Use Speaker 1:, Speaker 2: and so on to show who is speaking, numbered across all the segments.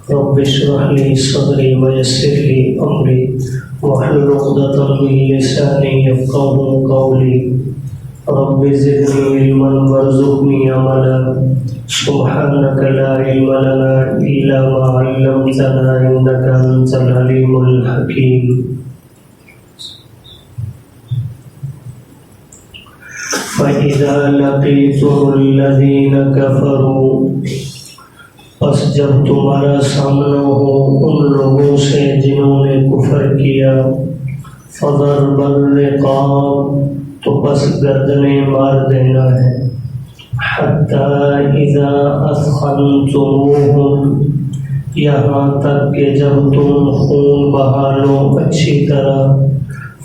Speaker 1: رب اشرح لي صدري ويسر لي أمري واحلل عقدة من لساني يفقهوا قولي رب زدني علما وارزقني عملا سبحانك لا علم لنا إلا ما علمتنا إنك أنت العليم الحكيم. فإذا لقيتم الذين كفروا، پس جب تمہارا سامنا ہو ان لوگوں سے جنہوں نے کفر کیا، فضرب الرقاب، تو بس گردنیں مار دینا ہے، حتی اذا اثخنتموہم، یہاں تک کہ جب تم خون بہا لو اچھی طرح،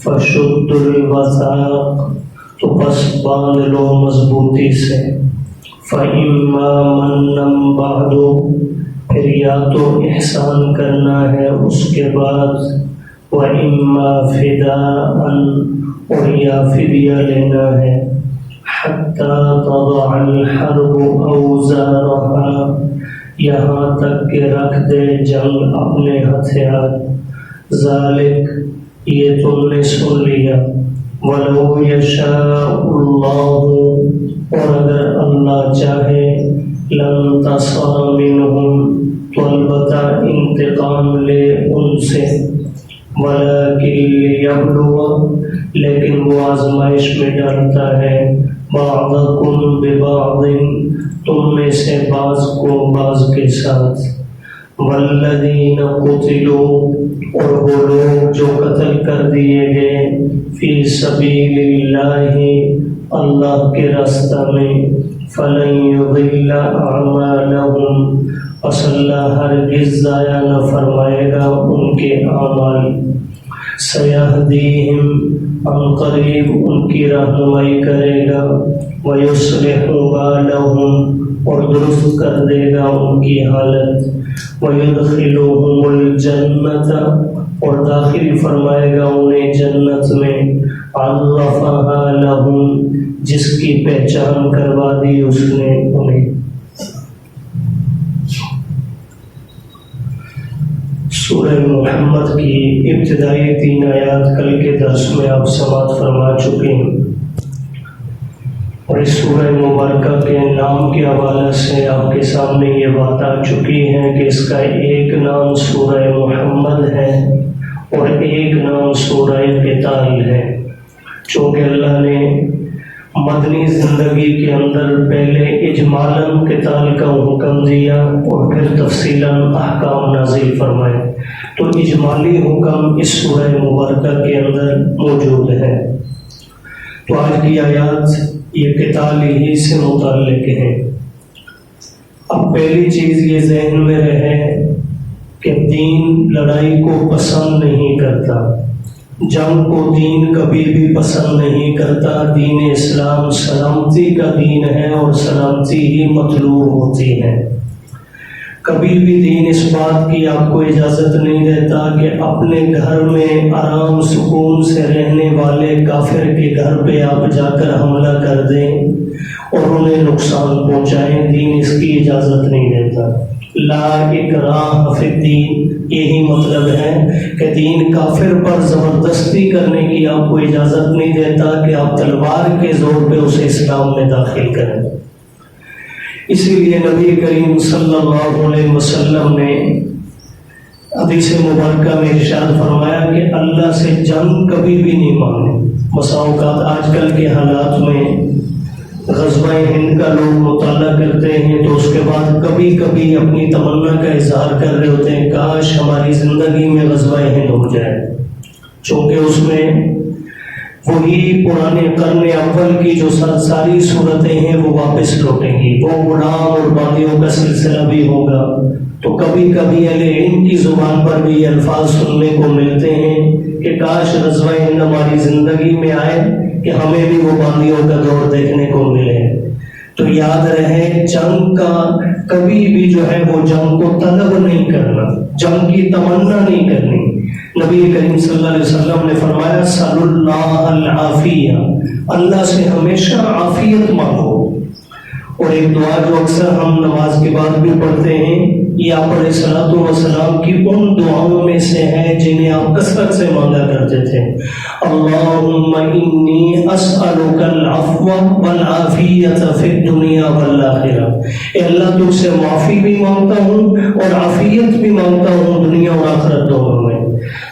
Speaker 1: فشدوا الوثاق، تو بس باندھ لو مضبوطی سے، فَإِمَّا مَنًّا بَعْدُ، پھر یا تو احسان کرنا ہے اس کے بعد، وَإِمَّا فِدَاءً، اور یا فدیہ لینا ہے، حَتَّى تَضَعَ الْحَرْبُ أَوْزَارَهَا، یہاں تک کہ رکھ دے جنگ اپنے ہتھیار، ذَلِكَ، یہ تم نے سن لیا، وَلَوْ يَشَاءُ اللَّهُ، اور اگر اللہ چاہے، لَانْتَصَرَ مِنْهُمْ، تو البتہ انتقام لے ان سے، وَلَكِنْ لِيَبْلُوَ، لیکن وہ آزمائش میں ڈالتا ہے، بَعْضَكُمْ بِبَعْضٍ، تم میں سے بعض کو بعض کے ساتھ، وَالَّذِينَ قُتِلُوا، اور وہ لوگ جو قتل کر دیے گئے، فِي سَبِيلِ اللَّهِ، اللہ کے راستہ میں، فَلَن يُضِلَّ أَعْمَالَهُمْ، پس اللہ ہرگز ضائع نہ فرمائے گا ان کے اعمال، سَيَهْدِيهِمْ، ان قریب ان کی رہنمائی کرے گا، وَيُصْلِحُ بَالَهُمْ، اور درست کر دے گا ان کی حالت، وَيُدْخِلُهُمُ الْجَنَّةَ، اور داخل فرمائے گا انہیں جنت میں، عَرَّفَهَا لَهُمْ، جس کی پہچان کروا دی اس نے انہیں۔ سورہ محمد کی ابتدائی 3 آیات کل کے درس میں آپ سماعت فرما چکے ہیں، اور اس سورہ مبارکہ کے نام کے حوالے سے آپ کے سامنے یہ بات آ چکی ہے کہ اس کا ایک نام سورہ محمد ہے اور ایک نام سورہ قتال ہے، چونکہ اللہ نے مدنی زندگی کے اندر پہلے اجمالاً قتال کا حکم دیا اور پھر تفصیلاً احکام نازل فرمائے، تو اجمالی حکم اس سورہ مبارکہ کے اندر موجود ہے۔ تو آج کی آیات یہ قتال ہی سے متعلق ہیں۔ اب پہلی چیز یہ ذہن میں رہے کہ دین لڑائی کو پسند نہیں کرتا، جنگ کو دین کبھی بھی پسند نہیں کرتا، دین اسلام سلامتی کا دین ہے اور سلامتی ہی مطلوب ہوتی ہے۔ کبھی بھی دین اس بات کی آپ کو اجازت نہیں دیتا کہ اپنے گھر میں آرام سکون سے رہنے والے کافر کے گھر پہ آپ جا کر حملہ کر دیں اور انہیں نقصان پہنچائیں، دین اس کی اجازت نہیں دیتا۔ لا اکراہ فی الدین، یہی مطلب ہے کہ دین کافر پر زبردستی کرنے کی آپ کو اجازت نہیں دیتا کہ آپ تلوار کے زور پہ اسے اسلام میں داخل کریں۔ اسی لیے نبی کریم صلی اللہ علیہ وسلم نے حدیث مبارکہ میں ارشاد فرمایا کہ اللہ سے جنگ کبھی بھی نہیں مانگے۔ بسا اوقات آج کل کے حالات میں غزوہ ہند کا لوگ مطالعہ کرتے ہیں تو اس کے بعد کبھی کبھی اپنی تمنا کا اظہار کر رہے ہوتے ہیں، کاش ہماری زندگی میں غزوہ ہند ہو جائے، چونکہ اس میں وہی پرانے قرن اول کی جو ساری صورتیں ہیں وہ واپس لوٹیں گی، وہ غلام اور باغیوں کا سلسلہ بھی ہوگا۔ تو کبھی کبھی اہل علم کی زبان پر بھی یہ الفاظ سننے کو ملتے ہیں کہ کاش غزوہ ہند ہماری زندگی میں آئے کہ ہمیں بھی وہ باندیوں کا دور دیکھنے کو ملے۔ تو یاد رہے جنگ کا کبھی بھی جو ہے وہ جنگ کو طلب نہیں کرنا، جنگ کی تمنا نہیں کرنی۔ نبی کریم صلی اللہ علیہ وسلم نے فرمایا سَلُ اللَّهَ الْعَافِيَةَ، اللہ سے ہمیشہ عافیت مانگو، اور ایک دعا جو اکثر ہم نماز کے بعد بھی پڑھتے ہیں، یہ آپ علیہ الصلوۃ والسلام کی ان دعاؤں میں سے ہے جنہیں آپ کثرت سے مانگا کرتے تھے۔ اللہم انی اسألک العفو والعافیۃ فی الدنیا والآخرہ، اے اللہ تجھ سے معافی بھی مانگتا ہوں اور عافیت بھی مانگتا ہوں دنیا اور آخرت دونوں میں۔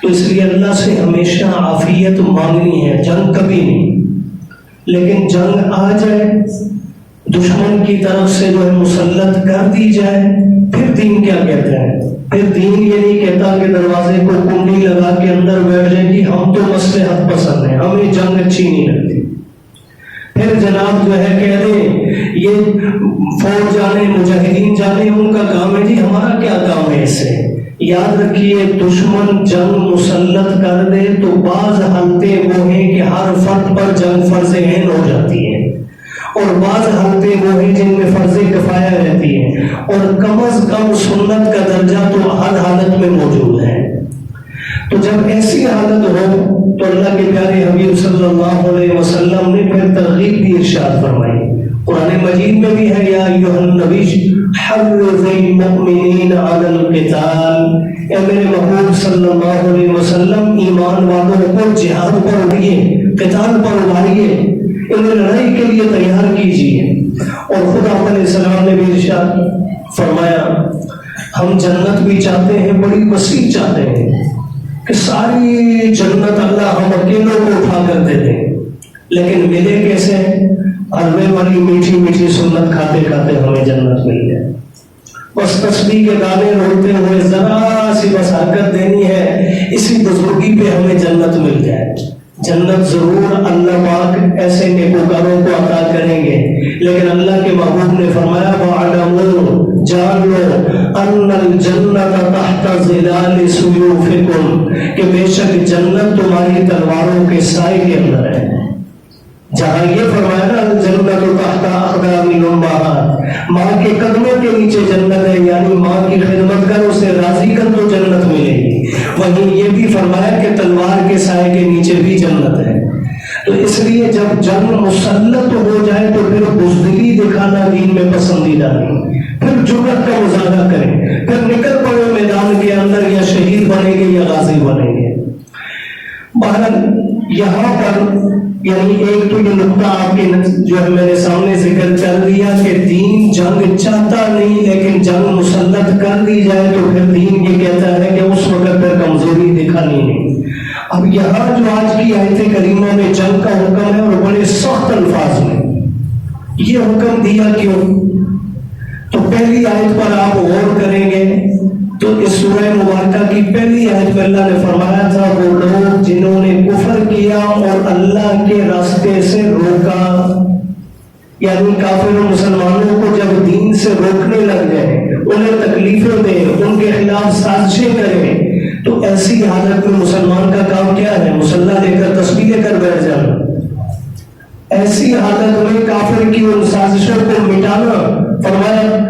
Speaker 1: تو اس لیے اللہ سے ہمیشہ عافیت مانگنی ہے، جنگ کبھی نہیں۔ لیکن جنگ آ جائے، دشمن کی طرف سے جو ہے مسلط کر دی جائے، پھر دین کیا کہتا ہے؟ پھر دین یہ نہیں کہتا کہ دروازے کو کنڈی لگا کے اندر بیٹھ جائیں کہ ہم تو مصلحت پسند ہیں، ہمیں جنگ اچھی نہیں لگتی۔ پھر جناب جو ہے کہہ دیں یہ فوج جانے، مجاہدین جانے، ان کا کام ہے، جی ہمارا کیا کام ہے اس سے؟ یاد رکھیے، دشمن جنگ مسلط کر دے تو بعض حالتیں وہ ہیں کہ ہر فرد پر جنگ فرض عین ہو جاتی ہے، اور بعض حالتیں وہ ہیں جن میں فرض کفایہ رہتی ہے، اور کم از کم سنت کا درجہ تو ہر حالت میں موجود ہے۔ تو جب ایسی حالت ہو تو اللہ کے پیارے حبیب صلی اللہ علیہ وسلم نے پھر ترغیب بھی ارشاد فرمائی۔ قرآن مجید میں بھی ہے، یا ایھا النبی حرض المؤمنین علی القتال، اے میرے محبوب صلی اللہ علیہ وسلم ایمان والوں کو جہاد پر اٹھیے، قتال پر ابھاریے، انہیں لڑائی کے لیے تیار کیجیے۔ اور خدا علیہ السلام نے بھی ارشاد فرمایا، ہم جنت بھی چاہتے ہیں، بڑی وسیع چاہتے ہیں کہ ساری جنت اللہ ہم اکیلوں کو اٹھا کر دے دیں، لیکن ملے کیسے؟ حلوے والی میٹھی میٹھی سنت کھاتے کھاتے ہمیں جنت مل جائے، بس تسبیح کے گانے روتے ہوئے ذرا سی بس حرکت دینی ہے، اسی بزرگی پہ ہمیں جنت مل جائے۔ جنت ضرور اللہ پاک ایسے نیکوکاروں کو عطا کریں گے، لیکن اللہ کے محبوب نے فرمایا، وَاعْلَمُوا، جان لو، ان الجنت تحت ظلال سیوفکم، کہ بے شک جنت تمہاری تلواروں کے سائے کے اندر ہے۔ جہاں یہ فرمایا نا الجنت تحت اقدام الامہات، ماں کے قدموں کے نیچے جنت ہے، یعنی ماں کی خدمت کر، اسے راضی کر تو جنت ملے گی۔ وہیں یہ بھی فرمایا کہ تلوار کے سائے کے نیچے بھی جنت ہے۔ تو اس لیے جب جنگ مسلط ہو جائے تو پھر بزدلی دکھانا دین میں پسندیدہ نہیں، پھر جرأت کا مظاہرہ کریں، پھر نکل پڑے میدان کے اندر، یا شہید بنیں گے یا غازی بنیں گے۔ بہرحال یہاں پر یعنی ایک تو یہ نقطہ آپ کے جو ہے میرے سامنے ذکر کر دیا کہ دین جنگ چاہتا نہیں، لیکن جنگ مسلط کر دی جائے تو پھر دین یہ کہتا ہے کہ اس وقت پہ کمزوری دکھانی نہیں۔ اب یہاں جو آج کی آیت کریمہ میں جنگ کا حکم ہے، اور بڑے سخت الفاظ میں یہ حکم دیا کیوں؟ تو پہلی آیت پر آپ غور کریں گے تو اس سورہ مبارکہ کی پہلی آیت میں اللہ نے فرمایا تھا، وہ لوگ جنہوں نے کفر کیا اور اللہ کے راستے سے روکا، یعنی کافر مسلمانوں کو جب دین سے روکنے لگ گئے، انہیں تکلیفیں دیں، ان کے خلاف سازشیں کریں، تو ایسی حالت میں مسلمان کا کام کیا ہے؟ مسلح لے کر تسبیح لے کر بیٹھ جانا۔ ایسی حالت میں کافر کی ان سازشوں کو مٹانا، فرمایا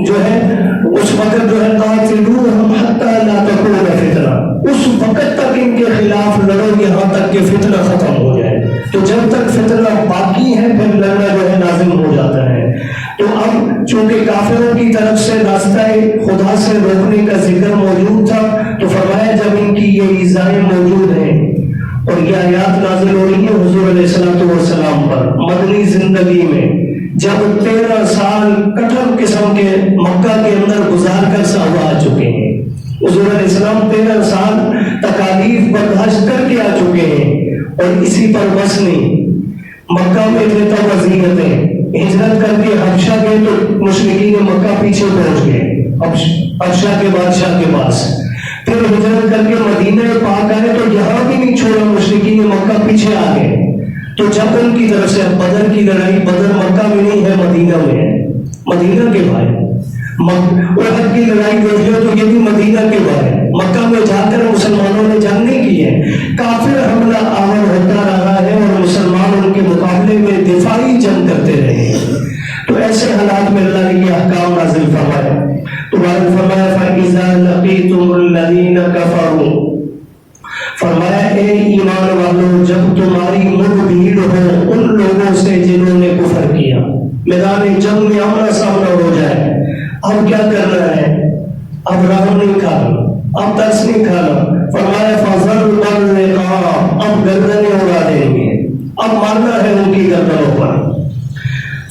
Speaker 1: جو ہے اس وقت جو ہے قاتلوہم حتی لا تکون فتنہ، اس وقت تک ان کے خلاف لڑو یہاں تک کہ فتنہ ختم ہو جائے۔ تو جب تک فتنہ باقی ہے پھر لڑنا جو ہے لازم ہو جاتا ہے۔ تو اب چونکہ کافروں کی طرف سے راستہ خدا سے روکنے کا ذکر موجود تھا، تو فرمایا جب ان کی یہ ایذائیں موجود ہیں، اور یہ آیات نازل ہو رہی ہیں حضور علیہ الصلوۃ والسلام پر مدنی زندگی میں، جب 13 سال کٹھن قسم کے مکہ کے اندر گزار کر صحابہ آ چکے ہیں، حضور علیہ السلام 13 سال تکالیف برداشت کر کے آ چکے ہیں، اور اسی پر بس نہیں، مکہ میں تھے تب وزیرتیں، ہجرت کر کے حبشہ گئے تو مشرکین مکہ پیچھے پہنچ گئے حبشہ کے بادشاہ کے پاس، پھر ہجرت کر کے مدینہ پاک آئے تو یہاں بھی نہیں چھوڑا، مشرکین مکہ پیچھے آ گئے۔ تو جب ان کی طرف سے بدر کی لڑائی، بدر مکہ میں نہیں ہے مدینہ میں ہے، مدینہ کے بھائی، احد کی لڑائی دیکھ لو تو یہ بھی مدینہ کے بھائی، مکہ میں جا کر مسلمانوں نے جنگ نہیں کی ہے، کافر حملہ آور ہوتا رہا ہے اور مسلمان ان کے مقابلے میں دفاعی جنگ کرتے رہے۔ تو ایسے حالات میں اللہ نے یہ احکام نازل فرمایا، تو فرمایا فَإِذَا لَقِيتُمُ الَّذِينَ كَفَرُوا، فرمایا اے ایمان والوں جب تمہاری مد بھیڑ ہو ان لوگوں سے جنہوں نے کفر کیا، میدان جنگ میں آمنا سامنا ہو جائے، اب کیا کرنا ہے؟ اب راہ نہیں کھانا، اب ترس نہیں کھانا۔ فرمایا فضل الرقاب، اب گردنیں اڑا دیں گے، اب مارنا ہے ان کی گردنوں پر۔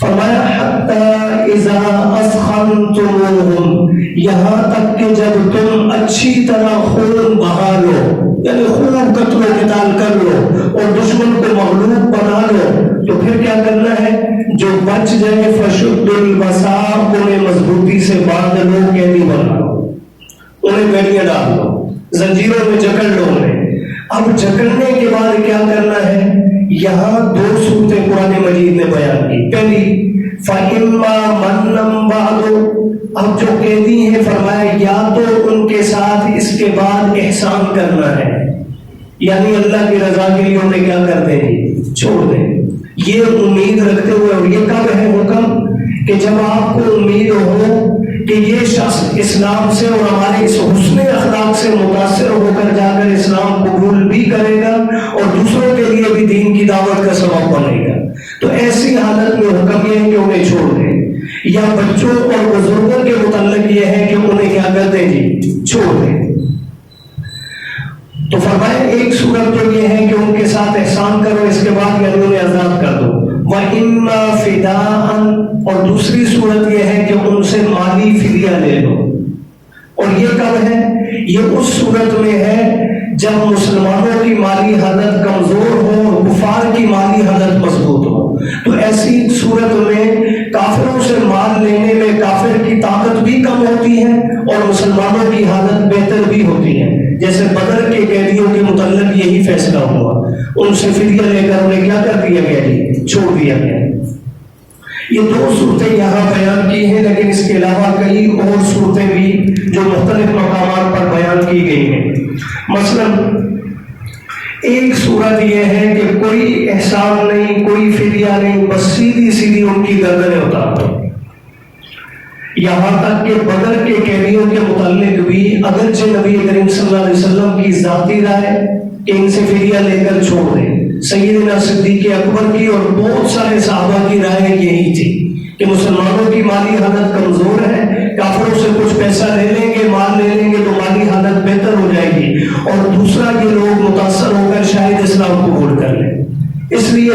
Speaker 1: فرمایا حتی اذا اسخنتموہم، یہاں تک کہ جب تم اچھی طرح خون بہا لو، یعنی خوب قتل و قتال کر لو اور دشمن کو مغلوب بنا لو، تو پھر کیا کرنا ہے؟ جو بچ جائے فشد الوثاق، انہیں مضبوطی سے باندھ لو، قیدی بنا لو، انہیں بیڑیاں ڈال دو، زنجیروں میں جکڑ لو انہیں۔ اب جکڑنے کے بعد کیا کرنا ہے؟ یہاں دو صورتیں قرآن مجید نے بیان کی۔ پہلی فَإِمَّا مَنًّا بَعْدُ، اب جو قیدی ہیں فرمایا یا تو ان کے ساتھ اس کے بعد احسان کرنا ہے، یعنی اللہ کی رضا کے لیے انہیں کیا کر دیں گے؟ چھوڑ دیں، یہ امید رکھتے ہوئے۔ اور یہ کب ہے حکم؟ کہ جب آپ کو امید ہو کہ یہ شخص اسلام سے اور ہمارے اس حسن اخلاق سے متاثر ہو کر جا کر اسلام قبول بھی کرے گا اور دوسروں کے لیے بھی دین کی دعوت کا سبب بنے گا، تو ایسی حالت میں حکم یہ ہے کہ انہیں چھوڑ دیں۔ یا بچوں اور بزرگوں کے متعلق یہ ہے کہ انہیں کیا کر دیں جی؟ چھوڑ دیں۔ تو فرمایا ایک صورت تو یہ ہے کہ ان کے ساتھ احسان کرو، اس کے بعد یعنی انہیں آزاد کر دو۔ وَإِمَّا فِدَاءً، اور دوسری صورت یہ ہے کہ ان سے مالی فدیہ لے لو۔ اور یہ کب ہے؟ یہ اس صورت میں ہے جب مسلمانوں کی مالی حالت کمزور ہو اور کفار کی مالی حالت مضبوط ہو، تو ایسی صورت میں کافروں سے مال لینے میں کافر کی طاقت بھی کم ہوتی ہے اور مسلمانوں کی حالت بہتر بھی ہوتی ہے۔ جیسے بدر کے قیدیوں کے متعلق یہی فیصلہ ہوا، ان سے فدیہ لے کر انہیں کیا کر دیا گیا جی؟ چھوڑ دیا گیا۔ یہ دو صورتیں یہاں بیان کی ہیں، لیکن اس کے علاوہ کئی اور صورتیں بھی جو مختلف مقامات پر بیان کی گئی ہیں۔ مثلا ایک صورت یہ ہے کہ کوئی احسان نہیں، کوئی فدیہ نہیں، بس سیدھی سیدھی ان کی گردنیں اتار دو۔ یہاں تک کہ بدر کے قیدیوں کے متعلق بھی اگرچہ نبی کریم صلی اللہ علیہ وسلم کی ذاتی رائے کہ ان سے فدیہ لے کر چھوڑ دیں، سیدنا صدیق اکبر کی اور بہت سارے صحابہ کی رائے یہی تھی کہ مسلمانوں کی مالی حالت کمزور ہے، کافروں سے کچھ پیسہ لے لیں گے، مال لے لیں گے تو مالی حالت بہتر ہو جائے گی، اور دوسرا یہ لوگ متاثر ہو کر شاید اسلام قبول کر لیں۔ اس لیے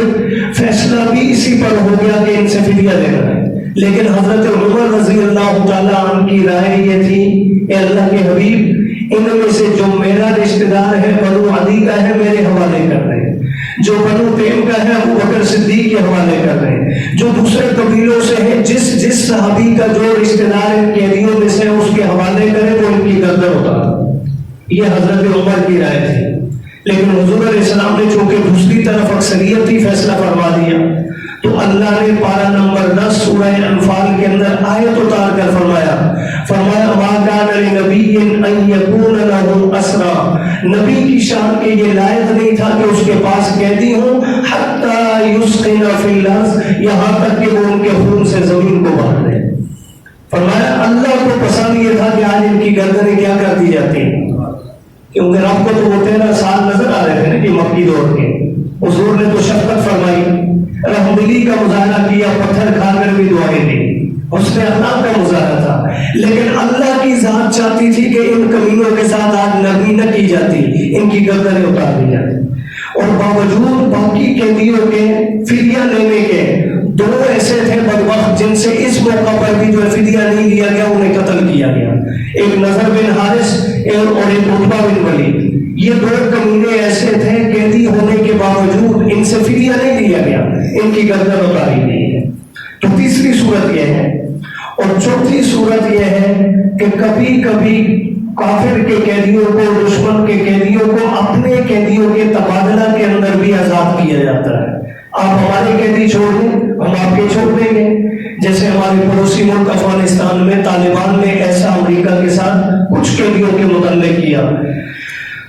Speaker 1: فیصلہ بھی اسی پر ہو گیا کہ ان سے فدیہ لینا ہے۔ لیکن حضرت عمر رضی اللہ تعالیٰ عنہ کی رائے یہ تھی، اے اللہ کے حبیب، ان میں سے جو میرا رشتہ دار ہے بنو عدی کا ہے میرے حوالے کر رہے ہیں، جو بنو تیم کا ہے ابو بکر صدیق کے حوالے کر رہے ہیں، جو دوسرے قبیلوں سے ہے جس صحابی کا جو رشتہ دار ان قیدیوں میں سے اس کے حوالے کرے وہ ان کی گردن اتار۔ یہ حضرت عمر کی رائے تھی، لیکن حضور علیہ السلام نے چونکہ دوسری طرف اکثریت ہی فیصلہ فرما دیا، تو اللہ نے پارہ نمبر 10 سورہ انفال کے اندر آیت اتار کر فرمایا مَا كَانَ لِنَبِيٍّ أَن يَكُونَ لَهُ أَسْرَىٰ، نبی کی شان کے یہ لائق نہیں تھا کہ اس کے پاس قیدی ہوں، حَتَّىٰ يُسْقِنَ فِي الْأَرْضِ، یہاں تک کہ وہ ان کے خون سے زمین کو بھر دے۔ فرمایا اللہ کو پسند یہ تھا کہ آج ان کی گردنیں کیا کر دی جاتی ہیں، کیونکہ رب کو تو وہ 13 سال نظر آ رہے تھے نا کہ مکی دور کے، حضور نے تو شفقت فرمائی، رحمدلی کا مظاہرہ کیا، پتھر کھا کر بھی دعائیں دی، حسن اخلاق کا مظاہرہ تھا، لیکن اللہ کی ذات چاہتی تھی کہ ان کمینوں کے ساتھ آج نرمی نہ کی جاتی، ان کی گردنیں اتار دی جاتی۔ اور باوجود باقی قیدیوں کے فدیہ لینے کے، دو ایسے تھے بدبخت جن سے اس موقع پر بھی جو فدیہ نہیں لیا گیا انہیں قتل کیا گیا، ایک نضر بن حارث اور ایک عتبہ بن ولید۔ یہ دو کمینے ایسے تھے، قیدی ہونے کے باوجود ان سے فدیہ نہیں لیا گیا، ان کی گردن اتاری گئی ہے۔ تو تیسری صورت یہ ہے، اور چوتھی صورت یہ ہے کہ کبھی کبھی کافر کے قیدیوں کو، دشمن کے قیدیوں کو اپنے قیدیوں کے تبادلہ کے اندر بھی آزاد کیا جاتا ہے۔ آپ ہمارے قیدی چھوڑ دیں، ہم آپ کے چھوڑ دیں گے، جیسے ہمارے پڑوسی ملک افغانستان میں طالبان نے ایسا امریکہ کے ساتھ کچھ قیدیوں کے متعلق کیا۔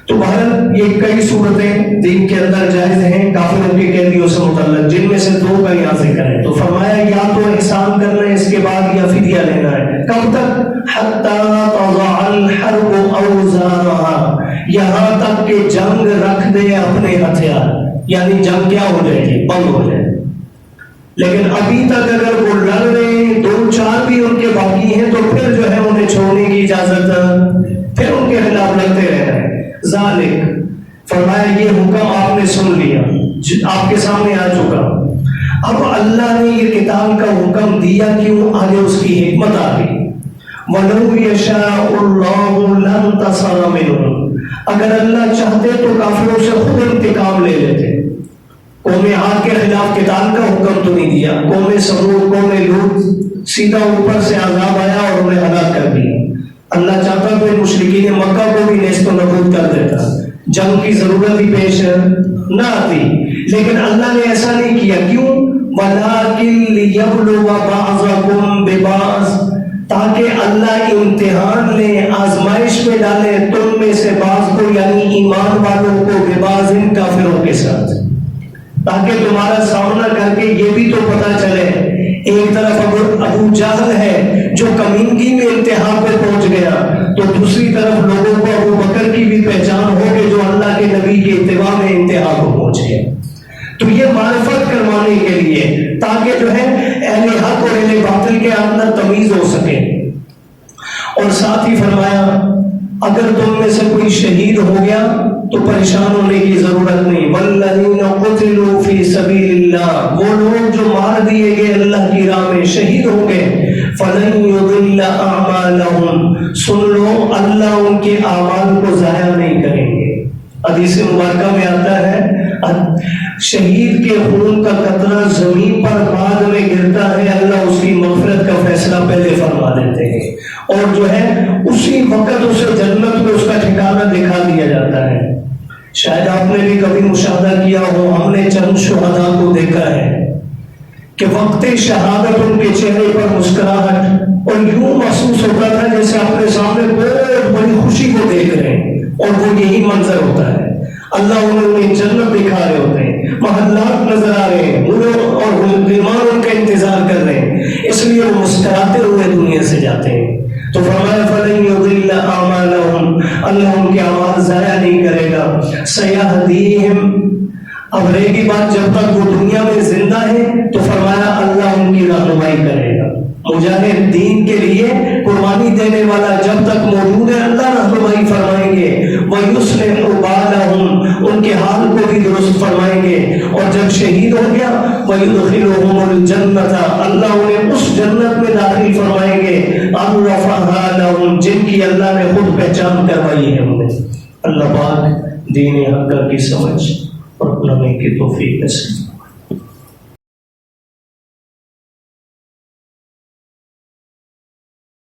Speaker 1: تو بہرحال یہ کئی صورتیں دین کے اندر جائز ہیں کافروں کے قیدیوں سے متعلق، جن میں سے دو کا یہاں ذکر ہے۔ تو فرمایا یا تو احسان کرنا ہے اس کے بعد یا فدیہ لینا ہے، کب تک؟ حَتَّىٰ تَضَعَ الْحَرْبُ أَوْزَارَهَا، یہاں تک کہ جنگ رکھ دے اپنے ہتھیار، یعنی جنگ کیا ہو جائے گی؟ بند ہو جائے۔ لیکن ابھی تک اگر وہ لڑ رہے ہیں، 2-4 بھی ان کے باقی ہیں، تو پھر جو ہے انہیں چھوڑنے کی اجازت، پھر ان کے خلاف لڑتے رہنا ہے۔ ذالک فرمایا یہ حکم آپ نے سن لیا، آپ کے سامنے آ چکا۔ اب اللہ نے یہ قتال کا حکم دیا کیوں؟ آگے اس کی حکمت آ گئی۔ وَلَوْ يَشَاءُ اللَّهُ لَانتَصَرَ مِنْهُمْ، اگر اللہ چاہتے تو کافروں سے خود انتقام لے لیتے۔ قوم عاد کے خلاف قتال کا حکم تو نہیں دیا، قوم سمود، قوم لوط، سیدھا اوپر سے عذاب آیا اور انہیں ہلاک کر دیا۔ اللہ چاہتا تو مشرکین مکہ کو بھی نیست و نابود کر دیتا، جنگ کی ضرورت ہی پیش نہ آتی، لیکن اللہ نے ایسا نہیں کیا۔ کیوں؟ وَلَٰكِن لِيَبْلُوَ بَعْضَكُم بِبَعْضٍ، تاکہ اللہ امتحان لے، آزمائش میں ڈالے تم میں سے بعض کو، یعنی ایمان والوں کو، بِبَعْضٍ کافروں کے ساتھ، تاکہ تمہارا سامنا کر کے یہ بھی تو پتا چلے۔ ایک طرف ابو جہل ہے جو کمینگی میں انتہا پہ پہنچ گیا، تو دوسری طرف لوگوں کو ابو بکر کی بھی پہچان ہو کہ جو اللہ کے نبی کے اتباع میں انتہا کو پہنچ گیا۔ تو یہ معرفت کروانے کے لیے، تاکہ جو ہے اہل حق اور اہل باطل کے اندر تمیز ہو سکے۔ اور ساتھ ہی فرمایا اگر تم میں سے کوئی شہید ہو گیا تو پریشان ہونے کی ضرورت نہیں۔ والذین قتلوا فی سبیل اللہ، وہ لوگ جو مار دیے گئے اللہ کی راہ میں، شہید ہو گئے، فلن یضل اعمالهم، سن لو اللہ ان کے اعمال کو ضائع نہیں کریں گے۔ حدیث مبارکہ میں آتا ہے شہید کے خون کا قطرہ زمین پر بعد میں گرتا ہے، اللہ اس کی مغفرت کا فیصلہ پہلے فرما دیتے ہیں، اور جو ہے اسی وقت اسے جنت میں اس کا ٹھکانہ دکھا دیا جاتا ہے۔ شاید آپ نے بھی کبھی مشاہدہ کیا ہو، ہم نے چند شہداء کو دیکھا ہے کہ وقت شہادت ان کے چہرے پر مسکراہٹ، اور یوں محسوس ہوتا تھا جیسے اپنے سامنے بہت بڑی خوشی کو دیکھ رہے ہیں، اور وہ یہی منظر ہوتا ہے۔ اللہ انہیں جنت دکھا رہے ہوتے ہیں، محلات نظر آ رہے ہیں، اور غلمان ان کا انتظار کر رہے ہیں، اس لیے وہ مسکراتے ہوئے دنیا سے جاتے ہیں۔ تو فرمایا فَلَن يُضِلَّ أَعْمَالَهُمْ، اللہ ان کے اعمال ضائع نہیں کرے گا۔ سَيَهْدِيهِمْ، اب رہے گی بات جب تک وہ دنیا میں زندہ ہے تو فرمایا اللہ ان کی رہنمائی کرے گا۔ مجاہد دین کے لیے قربانی دینے والا جب تک موجود ہے اللہ رہنمائی فرمائیں گے۔ وَيُصْلِحُ بَالَهُمْ، ان کے حال کو بھی درست فرمائیں گے، اور جب شہید ہو گیا وَيُدْخِلُهُمُ الْجَنَّةَ، اللہ انہیں اس جنت میں داخل فرمائیں گے، عَرَّفَهَا لَهُمْ، جن کی اللہ نے خود پہچان کروائی ہے انہیں۔ اللہ پاک دین حق کی سمجھ اور اپنانے کی توفیق نصیب